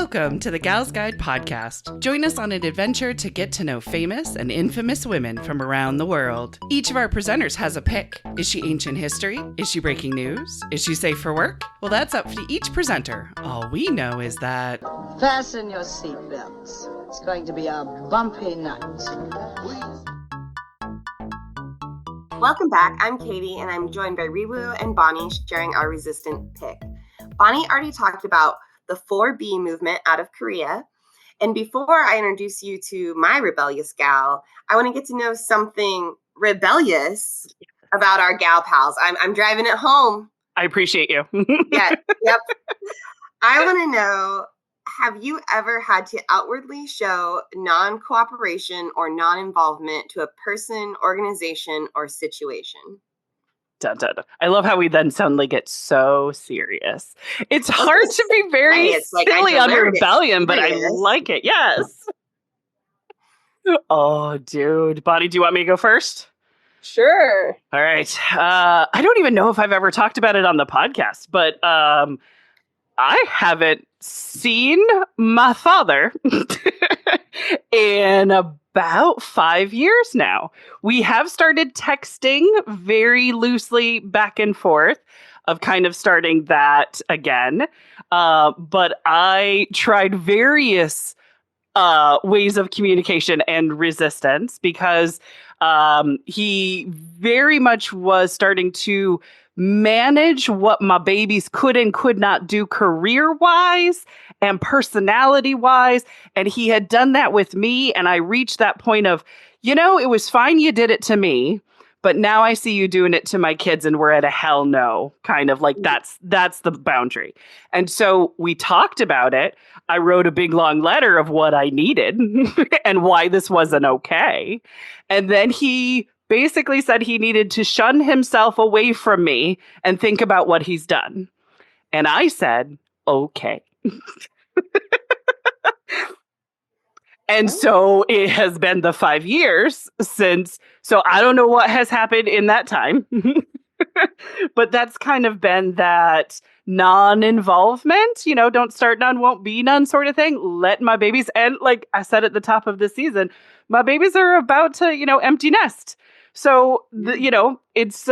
Welcome to the Gals Guide podcast. Join us on an adventure to get to know famous and infamous women from around the world. Each of our presenters has a pick. Is she ancient history? Is she breaking news? Is she safe for work? Well, that's up to each presenter. All we know is that... Fasten your seatbelts. It's going to be a bumpy night. Welcome back. I'm Katie, and I'm joined by Riwu and Bonnie sharing our resistant pick. Bonnie already talked about the 4B movement out of Korea. And before I introduce you to my rebellious gal, I want to get to know something rebellious about our gal pals. I'm driving it home. I appreciate you. Yep. I want to know, have you ever had to outwardly show non-cooperation or non-involvement to a person, organization, or situation? Dun, dun, dun. I love how we then suddenly get so serious. It's hard to be very silly on rebellion, but I like it. Yes. Oh, dude. Bonnie, do you want me to go first? Sure. All right. I don't even know if I've ever talked about it on the podcast, but I haven't seen my father in about 5 years now. We have started texting very loosely back and forth of kind of starting that again. But I tried various ways of communication and resistance because he very much was starting to manage what my babies could and could not do career-wise and personality-wise. And he had done that with me. And I reached that point of, it was fine you did it to me, but now I see you doing it to my kids and we're at a hell no, kind of like that's the boundary. And so we talked about it. I wrote a big long letter of what I needed and why this wasn't okay. And then he basically said he needed to shun himself away from me and think about what he's done. And I said, okay. And so it has been the 5 years since. So I don't know what has happened in that time. But that's kind of been that non-involvement, don't start none, won't be none sort of thing. Let my babies, and like I said at the top of the season, my babies are about to, empty nest. So, it's,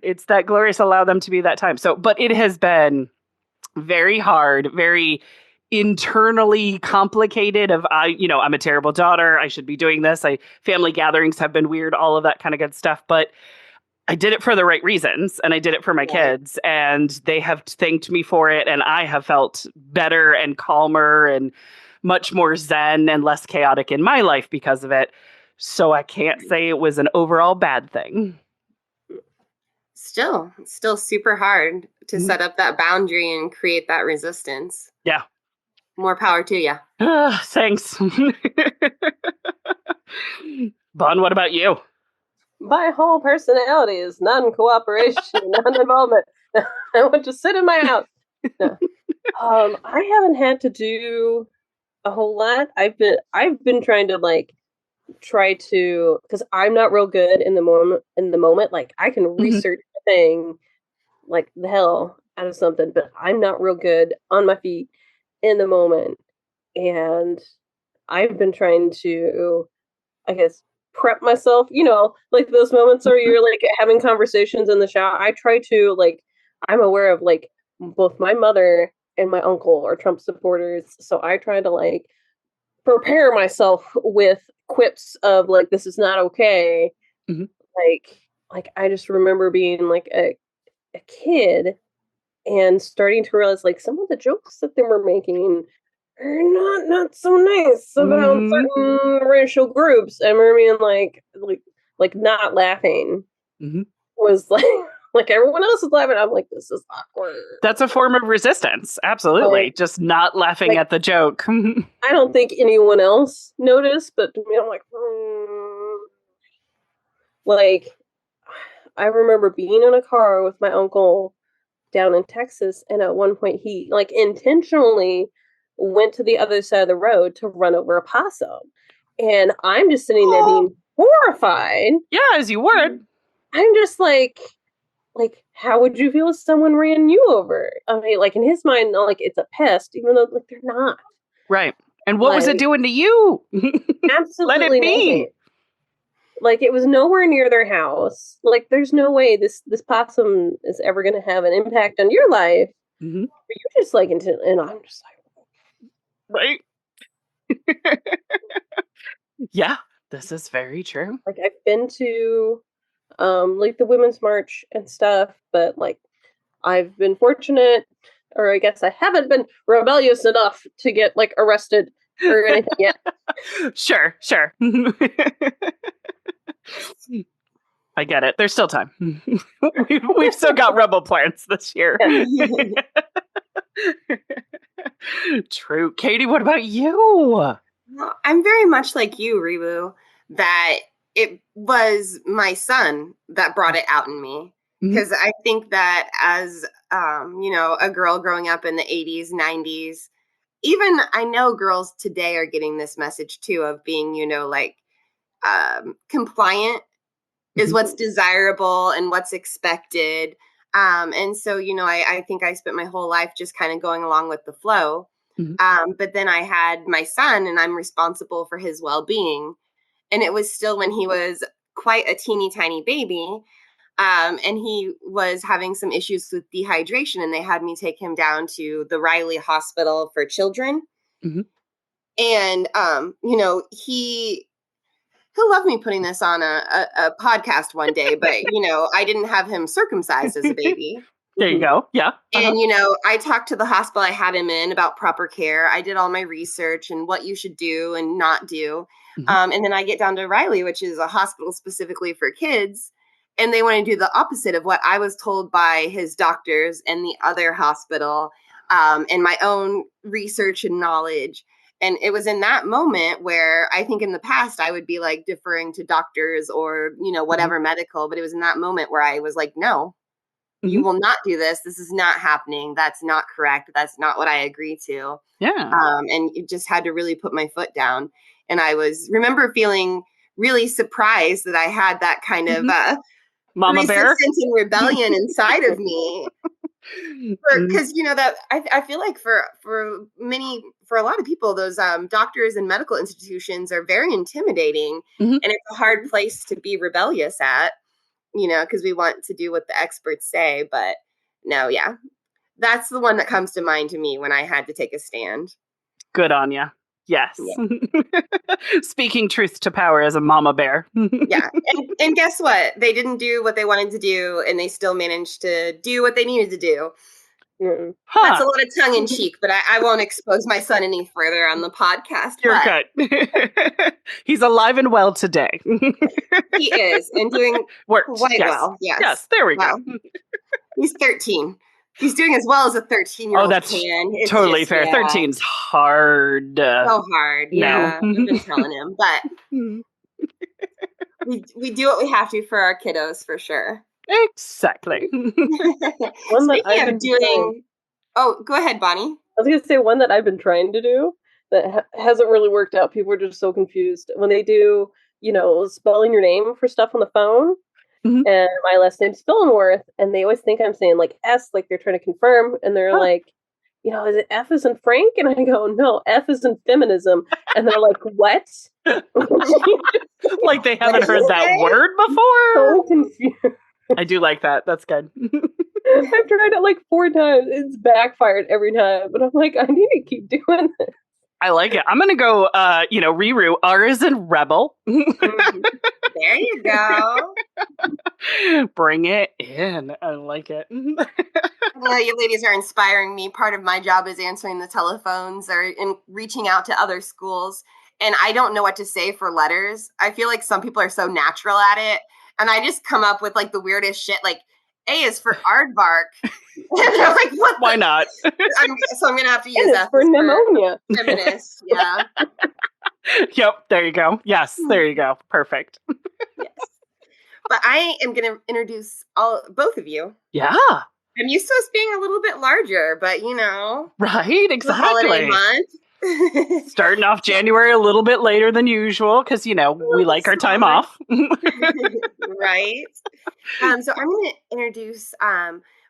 it's that glorious, allow them to be that time. So, but it has been very hard, very internally complicated I'm a terrible daughter. I should be doing this. Family gatherings have been weird, all of that kind of good stuff. But I did it for the right reasons and I did it for my kids and they have thanked me for it. And I have felt better and calmer and much more zen and less chaotic in my life because of it. So I can't say it was an overall bad thing. Still super hard to set up that boundary and create that resistance. Yeah. More power to you. Thanks. Bon, what about you? My whole personality is non-cooperation, non-involvement. I want to sit in my house. No. I haven't had to do a whole lot. I've been trying to because I'm not real good in the moment. Like I can research a thing like the hell out of something, but I'm not real good on my feet in the moment. And I've been trying to, I guess, prep myself, like those moments where you're like having conversations in the shower. I try to I'm aware of both my mother and my uncle are Trump supporters. So I try to prepare myself with quips of this is not okay. Mm-hmm. I just remember being a kid and starting to realize some of the jokes that they were making are not so nice about certain racial groups. I remember being not laughing was everyone else is laughing. I'm this is awkward. That's a form of resistance. Absolutely. Just not laughing at the joke. I don't think anyone else noticed, but to me, I'm I remember being in a car with my uncle down in Texas, and at one point he intentionally went to the other side of the road to run over a possum. And I'm just sitting there being horrified. Yeah, as you would. I'm just like, how would you feel if someone ran you over? I mean, like, in his mind, like, it's a pest, even though, like, they're not. Right. And what was it Like, doing to you? Let it absolutely be. nothing. Like, it was nowhere near their house. Like, there's no way this possum is ever going to have an impact on your life. Hmm. But you're just like, and I'm just Right. Yeah, this is very true. like, I've been to, like, the Women's March and stuff, but, like, I've been fortunate, or I guess I haven't been rebellious enough to get, like, arrested or anything yet. Sure. I get it. There's still time. We've still got rebel plans this year. True. Katie, what about you? Well, I'm very much like you, Ribu, that it was my son that brought it out in me. Mhm. Because I think that as, a girl growing up in the 80s, 90s, even I know girls today are getting this message too of being, compliant is Mhm. what's desirable and what's expected. And so, I think I spent my whole life just kind of going along with the flow. Mhm. But then I had my son and I'm responsible for his well being. And it was still when he was quite a teeny tiny baby. And he was having some issues with dehydration, and they had me take him down to the Riley Hospital for Children. Mhm. And, he'll love me putting this on a podcast one day, but I didn't have him circumcised as a baby. There you go. Yeah. Uh-huh. And I talked to the hospital I had him in about proper care. I did all my research and what you should do and not do. Mhm. And then I get down to Riley, which is a hospital specifically for kids, and they want to do the opposite of what I was told by his doctors and the other hospital, and my own research and knowledge. And it was in that moment where I think in the past I would be like deferring to doctors or, whatever medical, but it was in that moment where I was like, no, you Mhm. will not do this. This is not happening. That's not correct. That's not what I agree to. Yeah. And it just had to really put my foot down. And I remember feeling really surprised that I had that kind of Mhm. Mama bear. resistance and rebellion inside of me. Mhm. Because that I feel like for a lot of people, those doctors and medical institutions are very intimidating, Mhm. and it's a hard place to be rebellious at. Because we want to do what the experts say, but no, yeah, that's the one that comes to mind to me when I had to take a stand. Good on ya. Yeah. Yes. Speaking truth to power as a mama bear. Yeah. And guess what? They didn't do what they wanted to do, and they still managed to do what they needed to do. Mm. That's Huh. a lot of tongue in cheek, but I won't expose my son any further on the podcast. You're But good. He's alive and well today. he is, and doing Worked. quite Yes. well. Yes. Yes. There we go. Wow. He's 13. He's doing as well as a 13-year-old Oh, that's can. It's totally just, fair. yeah, 13's hard. so hard. No. Yeah, I've been telling him, but we do what we have to for our kiddos for sure. Exactly. One that Speaking I've of been trying, doing, oh, go ahead, Bonnie. I was going to say one that I've been trying to do that hasn't really worked out. People are just so confused when they do, spelling your name for stuff on the phone. Mhm. And my last name's Spillenworth, and they always think I'm saying like S, like they're trying to confirm, and they're Oh. like, is it F as in Frank? And I go, no, F is in feminism. And they're like, what? Like they What haven't did you heard that say? word before. So confused. I do like that. That's good. I've tried it like 4 times. It's backfired every time. But I'm like, I need to keep doing this. I like it. I'm gonna go Riru. R is in rebel. There you go. Bring it in. I like it. You ladies are inspiring me. Part of my job is answering the telephones or reaching out to other schools. And I don't know what to say for letters. I feel like some people are so natural at it. And I just come up with like the weirdest shit. Like A is for aardvark. And they're like, what? Why not? So I'm going to have to use And that it's for pneumonia. feminist. Yeah. Yep. There you go. Yes. There you go. Perfect. Yes. But I am going to introduce both of you. Yeah. I'm used to us being a little bit larger, but Right. the holiday Exactly. month. Starting off January a little bit later than usual because, we like our time Smaller. off. Right. So I'm going to introduce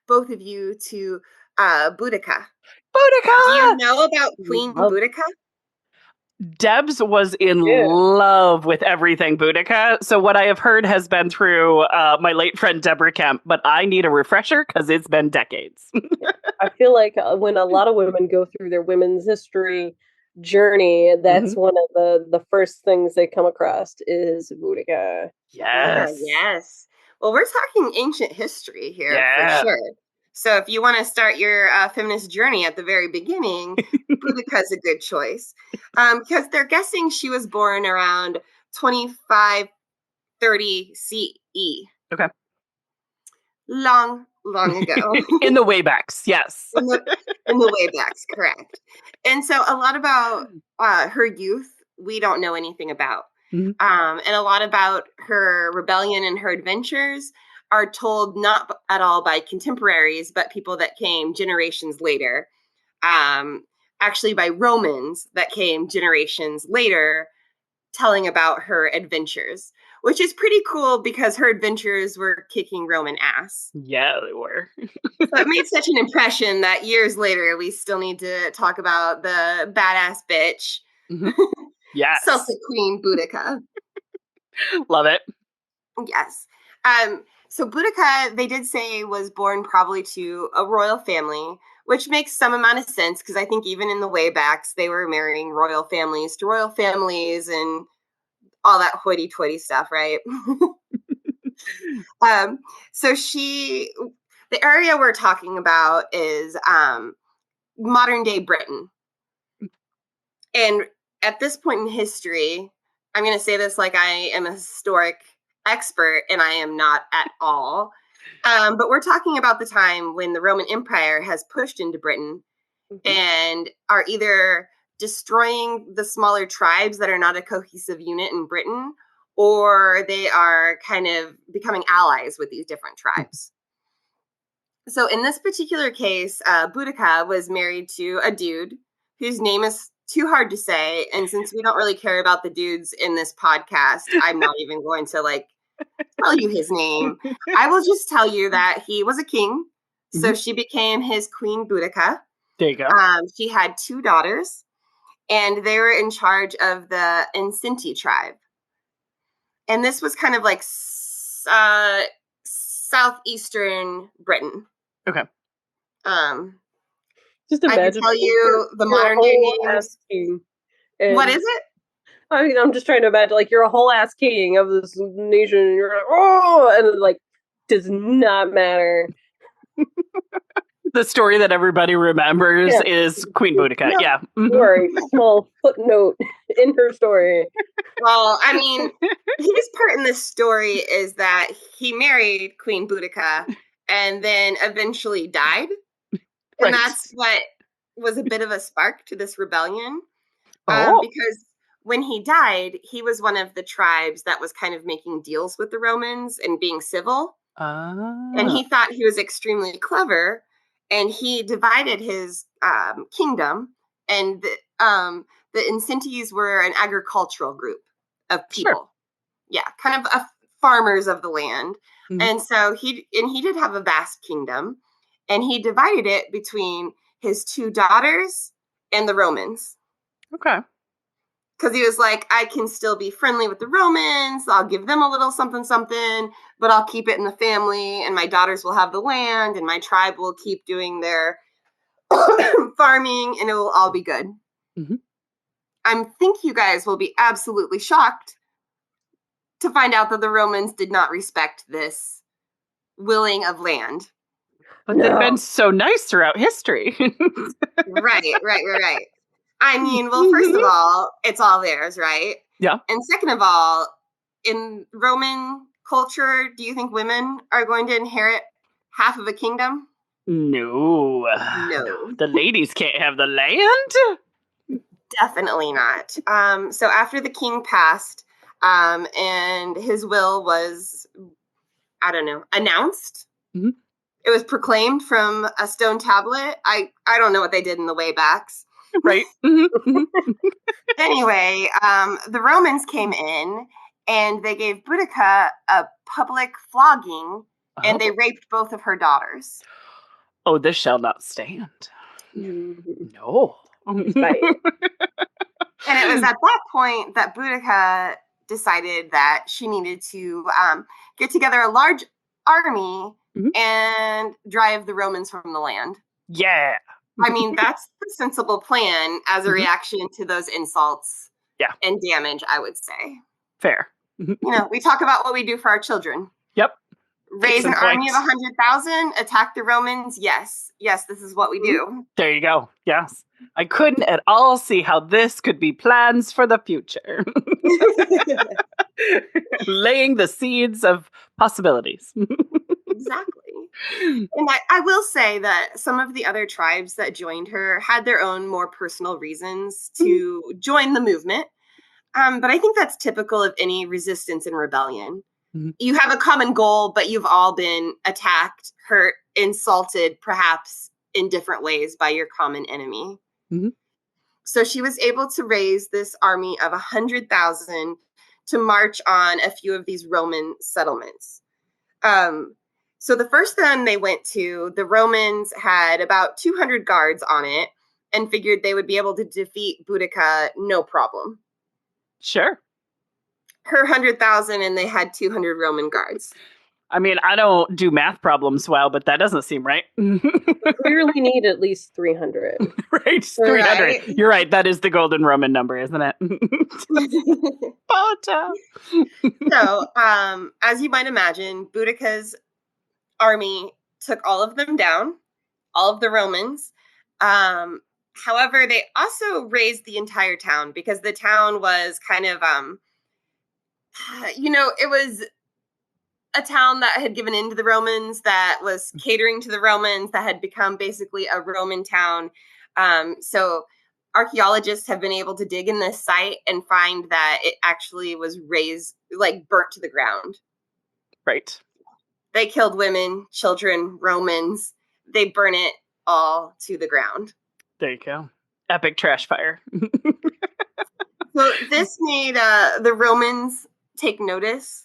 both of you to Boudica. Do you Boudica! know about Queen Love Boudica? Debs was in it. love with everything Boudica. So what I have heard has been through my late friend Deborah Kemp, but I need a refresher because it's been decades. I feel like when a lot of women go through their women's history journey, that's Mhm. one of the first things they come across is Boudica. Boudica, Yes. yes. Well, we're talking ancient history here for Yeah. sure. So if you want to start your feminist journey at the very beginning, Boudica is a good choice because they're guessing she was born around 2530 CE. Okay. Long, long ago. In the waybacks, yes. in the in the way backs, correct. And so a lot about her youth we don't know anything about. Mhm. And a lot about her rebellion and her adventures are told not at all by contemporaries, but people that came generations later. Um, Actually, by Romans that came generations later, telling about her adventures, which is pretty cool because her adventures were kicking Roman ass. Yeah, they were. So it made such an impression that years later, we still need to talk about the badass bitch, Mhm. Yes. Celtic Queen Boudica. Love it. Yes. So Boudica, they did say, was born probably to a royal family, which makes some amount of sense because I think even in the waybacks, they were marrying royal families to royal families and all that hoity-toity stuff, right? um, so the area we're talking about is modern day Britain. And at this point in history, I'm going to say this like I am a historic expert, and I am not at all. But we're talking about the time when the Roman Empire has pushed into Britain and are either destroying the smaller tribes that are not a cohesive unit in Britain, or they are kind of becoming allies with these different tribes. So in this particular case, Boudica was married to a dude whose name is too hard to say. And since we don't really care about the dudes in this podcast, I'm not even going to tell you his name. I will just tell you that he was a king. So Mhm. she became his Queen Boudica. There you go. She had 2 daughters, and they were in charge of the Insinti tribe. And this was kind of like southeastern Britain. Okay. Just I can imagine tell you the you're a modern day whole ass names. king. What And is it? I mean, I'm just trying to imagine, like, you're a whole ass king of this nation, and you're like, oh, and it, like, does not matter. The story that everybody remembers Yeah. is Queen Boudica. No. Yeah. You're a small footnote in her story. Well, I mean, his part in this story is that he married Queen Boudica and then eventually died. And Right. that's what was a bit of a spark to this rebellion. Oh. Because when he died, he was one of the tribes that was kind of making deals with the Romans and being civil. And he thought he was extremely clever, and he divided his kingdom. And the Incenties were an agricultural group of Sure. people. Yeah, kind of farmers of the land. Mhm. And so he did have a vast kingdom, and he divided it between his 2 daughters and the Romans. Okay. Because he was like, I can still be friendly with the Romans. I'll give them a little something, something, but I'll keep it in the family, and my daughters will have the land, and my tribe will keep doing their farming, and it will all be good. Mhm. I think you guys will be absolutely shocked to find out that the Romans did not respect this willing of land. But they've been so nice throughout history. Right. I mean, well, first of all, it's all theirs, right? Yeah. And second of all, in Roman culture, do you think women are going to inherit half of a kingdom? No. No, The ladies can't have the land. definitely not. So after the king passed, and his will was, I don't know, announced. Mhm. It was proclaimed from a stone tablet. I don't know what they did in the waybacks. Right. Anyway, the Romans came in and they gave Boudica a public flogging and they Oh. raped both of her daughters. Oh, this shall not stand. Mhm. No. He's biting. And it was at that point that Boudica decided that she needed to get together a large army Mhm. and drive the Romans from the land. Yeah. I mean, that's the sensible plan as a Mhm. reaction to those insults Yeah. and damage, I would say. Fair. We talk about what we do for our children. Yep. Raise Case an in army point. of 100,000, attack the Romans. Yes, this is what we do. There you go. Yes. I couldn't at all see how this could be plans for the future. Laying the seeds of possibilities. Exactly. And I will say that some of the other tribes that joined her had their own more personal reasons to join the movement. But I think that's typical of any resistance and rebellion. Mhm. You have a common goal, but you've all been attacked, hurt, insulted, perhaps in different ways by your common enemy. Mhm. So she was able to raise this army of 100,000 to march on a few of these Roman settlements. So the first one they went to, the Romans had about 200 guards on it and figured they would be able to defeat Boudica no problem. Sure. Her 100,000 and they had 200 Roman guards. I mean, I don't do math problems well, but that doesn't seem right. Clearly need at least 300. Right? 300. Right. You're right. That is the golden Roman number, isn't it? Boudica. So, as you might imagine, Boudica's army took all of them down, all of the Romans. However, they also razed the entire town because the town was kind of, it was a town that had given in to the Romans, that was catering to the Romans, that had become basically a Roman town. So archaeologists have been able to dig in this site and find that it actually was razed, like burnt to the ground. Right. They killed women, children, Romans. They burn it all to the ground. There you go. Epic trash fire. So this made the Romans take notice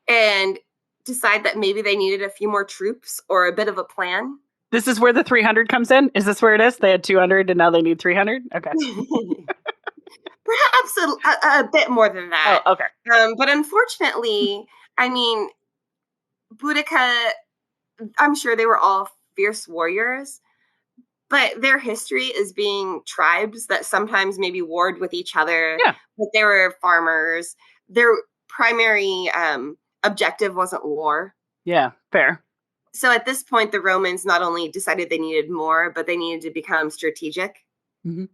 and decide that maybe they needed a few more troops or a bit of a plan. This is where the 300 comes in? Is this where it is? They had 200 and now they need 300? Okay. Perhaps a bit more than that. Oh, okay. But unfortunately, I mean, Boudica, I'm sure they were all fierce warriors, but their history is being tribes that sometimes maybe warred with each other. Yeah. But they were farmers. Their primary objective wasn't war. Yeah, fair. So at this point, the Romans not only decided they needed more, but they needed to become strategic. Mm-hmm.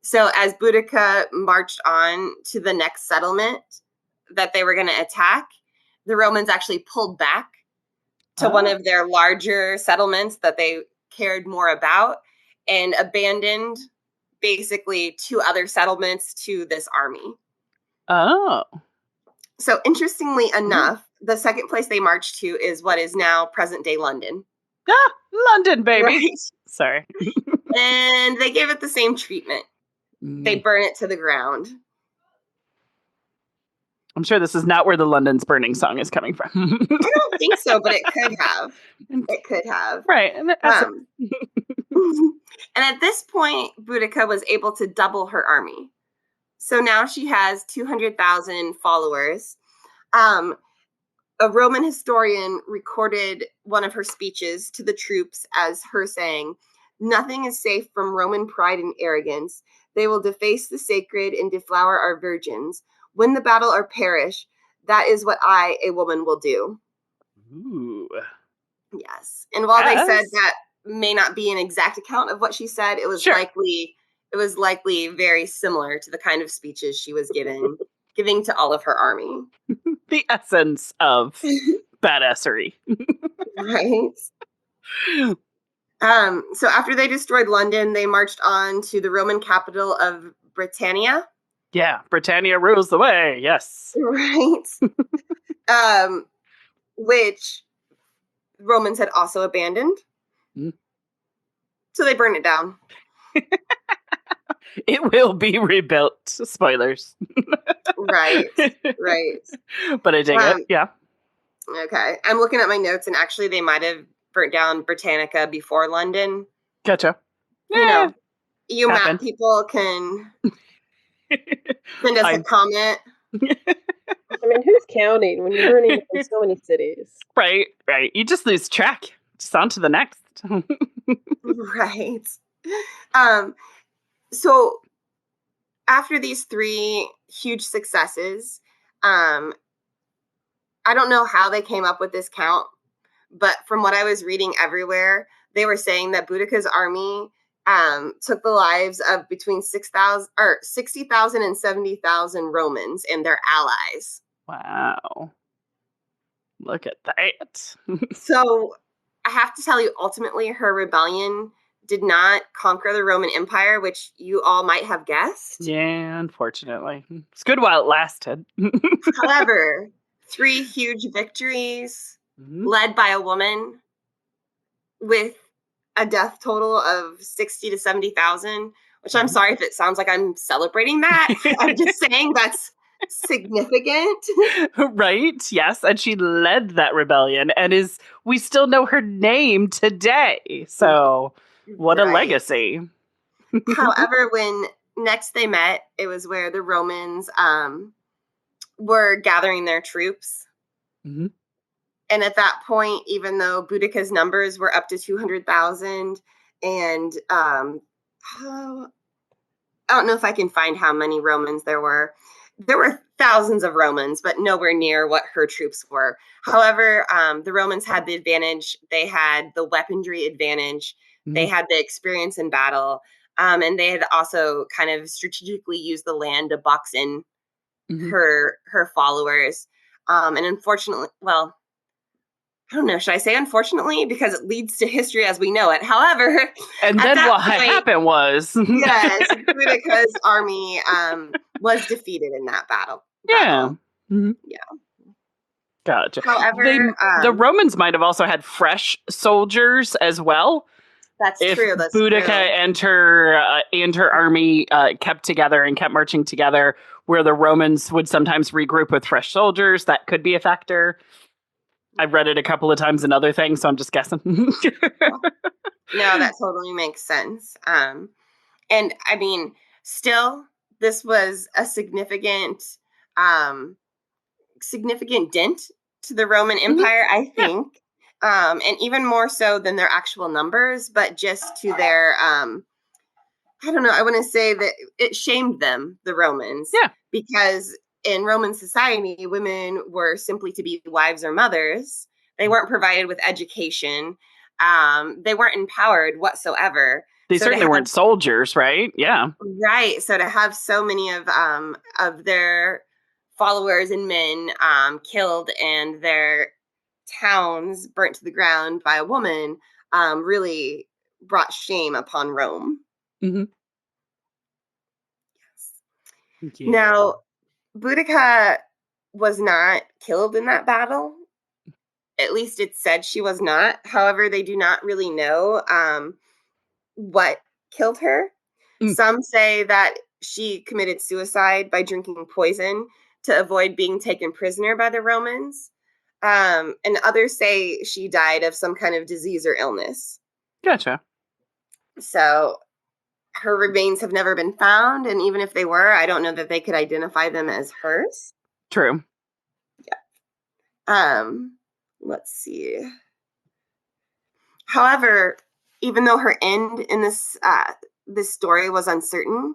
So as Boudica marched on to the next settlement that they were going to attack, the Romans actually pulled back to one of their larger settlements that they cared more about and abandoned basically 2 other settlements to this army. Oh. So interestingly enough, the second place they marched to is what is now present-day London. Ah, London, baby. Right. Sorry. And they gave it the same treatment. They burn it to the ground. I'm sure this is not where the London's Burning song is coming from. I don't think so, but it could have. It could have. Right. And at this point, Boudica was able to double her army. So now she has 200,000 followers. A Roman historian recorded one of her speeches to the troops as her saying, "Nothing is safe from Roman pride and arrogance. They will deface the sacred and deflower our virgins. Win the battle or perish. That is what I, a woman, will do." Ooh. Yes. And while they said Yes. that may not be an exact account of what she said, it was Sure. likely very similar to the kind of speeches she was giving to all of her army. The essence of badassery. Right. So after they destroyed London, they marched on to the Roman capital of Britannia. Yeah, Britannia rules the way. Yes. Right. Which Romans had also abandoned. Mm. So they burned it down. It will be rebuilt. Spoilers. Right, right. But I dig it. Um, Yeah. okay. I'm looking at my notes, and actually, they might have burnt down Britannica before London. Gotcha. You Eh, know, you map happened. people can send us a Fine. comment. I mean, who's counting when you're burning down so many cities? Right, right. You just lose track. Just on to the next. Right. Um, so after these three huge successes, um, I don't know how they came up with this count, but from what I was reading everywhere, they were saying that Boudica's army took the lives of between 6,000 or 60,000 and 70,000 Romans and their allies. Wow. Look at that. So I have to tell you, ultimately, her rebellion did not conquer the Roman Empire, which you all might have guessed. Yeah, unfortunately. It's good while it lasted. However, three huge victories Mhm. led by a woman with a death total of 60 to 70,000, which I'm Mhm. sorry if it sounds like I'm celebrating that. I'm just saying that's significant. Right? Yes. And she led that rebellion and we still know her name today. So, what a Right. legacy. However, when next they met, it was where the Romans were gathering their troops. Mhm. And at that point, even though Boudica's numbers were up to 200,000, and oh, I don't know if I can find how many Romans there were. There were thousands of Romans, but nowhere near what her troops were. However, the Romans had the advantage. They had the weaponry advantage. They Mhm. had the experience in battle. And they had also kind of strategically used the land to box in Mhm. her followers. And unfortunately, well, I don't know, should I say unfortunately? Because it leads to history as we know it. However, And at then that what point, happened was yes, Boudica's army was defeated in that battle. Yeah. Mhm. Yeah. Gotcha. However, The Romans might have also had fresh soldiers as well. that's If true. That's Boudica true. and her army kept together and kept marching together, where the Romans would sometimes regroup with fresh soldiers, that could be a factor. I've read it a couple of times in other things, so I'm just guessing. No, that totally makes sense. And I mean, still, this was a um, significant dent to the Roman Mhm. Empire, I Yeah, think, and even more so than their actual numbers, but just to their I don't know. I want to say that it shamed them, the Romans, yeah. because in Roman society, women were simply to be wives or mothers. They weren't provided with education. They weren't empowered whatsoever. They So to certainly have weren't soldiers, right? Yeah. right, so to have so many of their followers and men killed and their towns burnt to the ground by a woman really brought shame upon Rome. Hmm. Yeah. Now, Boudica was not killed in that battle. At least it said she was not. However, they do not really know what killed her. Mm. Some say that she committed suicide by drinking poison to avoid being taken prisoner by the Romans. And others say she died of some kind of disease or illness. Gotcha. So her remains have never been found. And even if they were, I don't know that they could identify them as hers. True. Um, let's see. However, even though her end in this story was uncertain,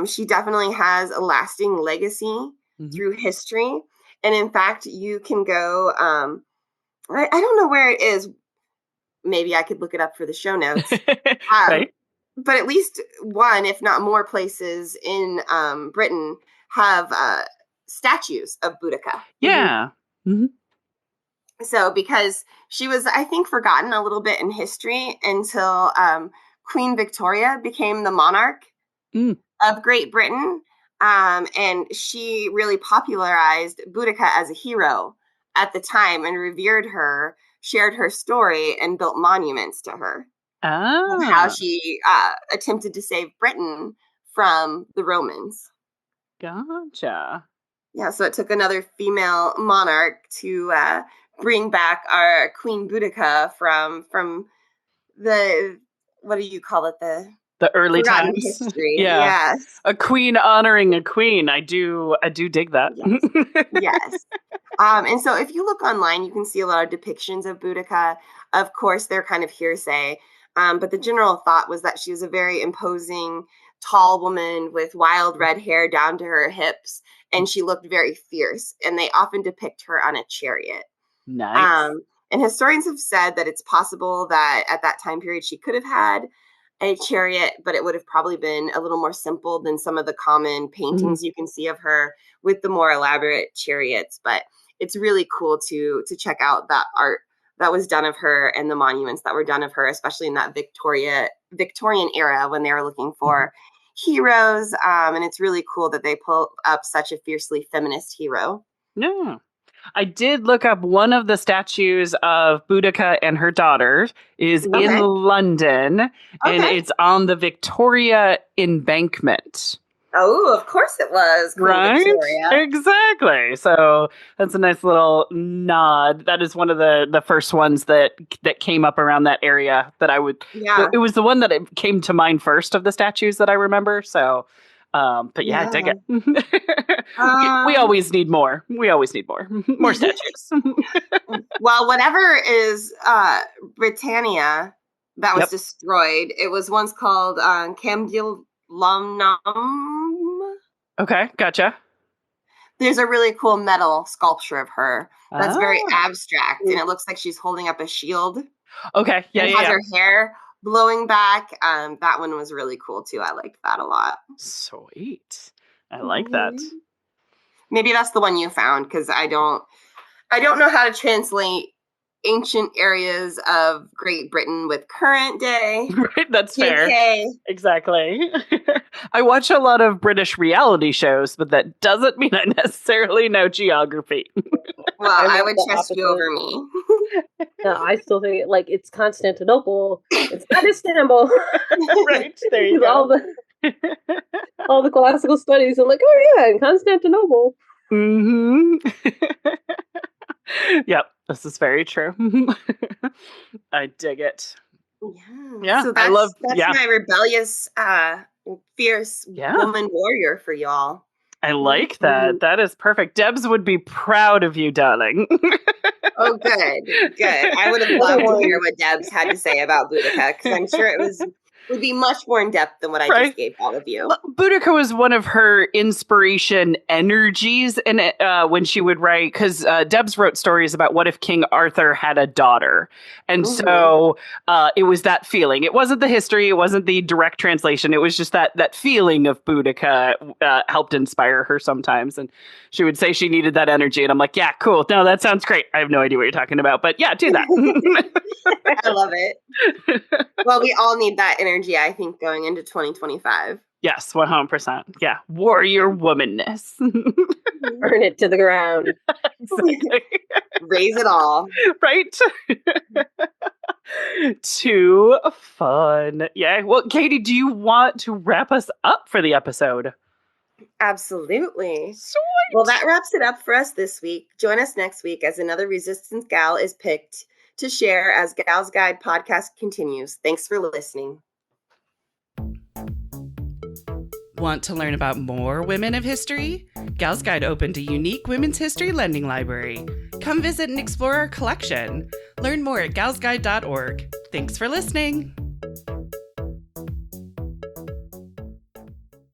she definitely has a lasting legacy Hmm. through history. And in fact, you can go. I don't know where it is. Maybe I could look it up for the show notes. Um, Right? but at least one, if not more, places in Britain have statues of Boudica. Yeah. Hmm. So because she was, I think, forgotten a little bit in history until Queen Victoria became the monarch Mm. of Great Britain, and she really popularized Boudica as a hero at the time and revered her, shared her story, and built monuments to her of how Ah. she attempted to save Britain from the Romans. Gotcha. Yeah, so it took another female monarch to bring back our Queen Boudica from the, what do you call it, the The early forgotten times. history. Yeah. Yes. A queen honoring a queen. I do dig that. Yes. Yes. And so if you look online, you can see a lot of depictions of Boudica. Of course, they're kind of hearsay. But the general thought was that she was a very imposing, tall woman with wild red hair down to her hips, and she looked very fierce. And they often depict her on a chariot. Nice. And historians have said that it's possible that at that time period she could have had a chariot, but it would have probably been a little more simple than some of the common paintings you can see of her with the more elaborate chariots. But it's really cool to check out that art that was done of her and the monuments that were done of her, especially in that Victorian era when they were looking for heroes. And it's really cool that they pull up such a fiercely feminist hero. Yeah. I did look up one of the statues of Boudica and her daughter is in London, and it's on the Victoria Embankment. Oh, of course it was. Queen Right? Victoria. Exactly. So that's a nice little nod. That is one of the first ones that came up around that area that I would. Yeah. It was the one that it came to mind first of the statues that I remember. So, but yeah, dig it. We always need more. We always need more. More statues. Well, whatever is Britannia that was destroyed, it was once called Camdilumnum. Okay, gotcha. There's a really cool metal sculpture of her that's very abstract, and it looks like she's holding up a shield. Okay, yeah, and has her hair blowing back. That one was really cool too. I liked that a lot. Sweet. I like that. Maybe that's the one you found, because I don't know how to translate ancient areas of Great Britain with current day. Right, that's fair. UK. Exactly. I watch a lot of British reality shows, but that doesn't mean I necessarily know geography. Well, I would trust you over me. No, I still think it's Constantinople. It's not Istanbul. Right, there you go. All the classical studies. I'm like, oh yeah, in Constantinople. Yep, this is very true. I dig it. Yeah. So that's my rebellious, fierce woman warrior for y'all. I like that. That is perfect. Debs would be proud of you, darling. Oh, good. I would have loved to hear what Debs had to say about Boudica, because I'm sure it would be much more in depth than what I just gave all of you. Boudica was one of her inspiration energies, and when she would write, because Debs wrote stories about what if King Arthur had a daughter, and so it was that feeling. It wasn't the history, it wasn't the direct translation. It was just that feeling of Boudica helped inspire her sometimes, and she would say she needed that energy, and I'm like, yeah, cool. No, that sounds great. I have no idea what you're talking about, but yeah, do that. I love it. Well, we all need that energy, I think, going into 2025. Yes, 100%. Yeah, warrior womanness. Burn it to the ground. Exactly. Raise it all. Right? Too fun. Yeah. Well, Katie, do you want to wrap us up for the episode? Absolutely. Sweet. Well, that wraps it up for us this week. Join us next week as another Resistance gal is picked to share as Gal's Guide podcast continues. Thanks for listening. Want to learn about more women of history? Gal's Guide opened a unique women's history lending library. Come visit and explore our collection. Learn more at galsguide.org. Thanks for listening.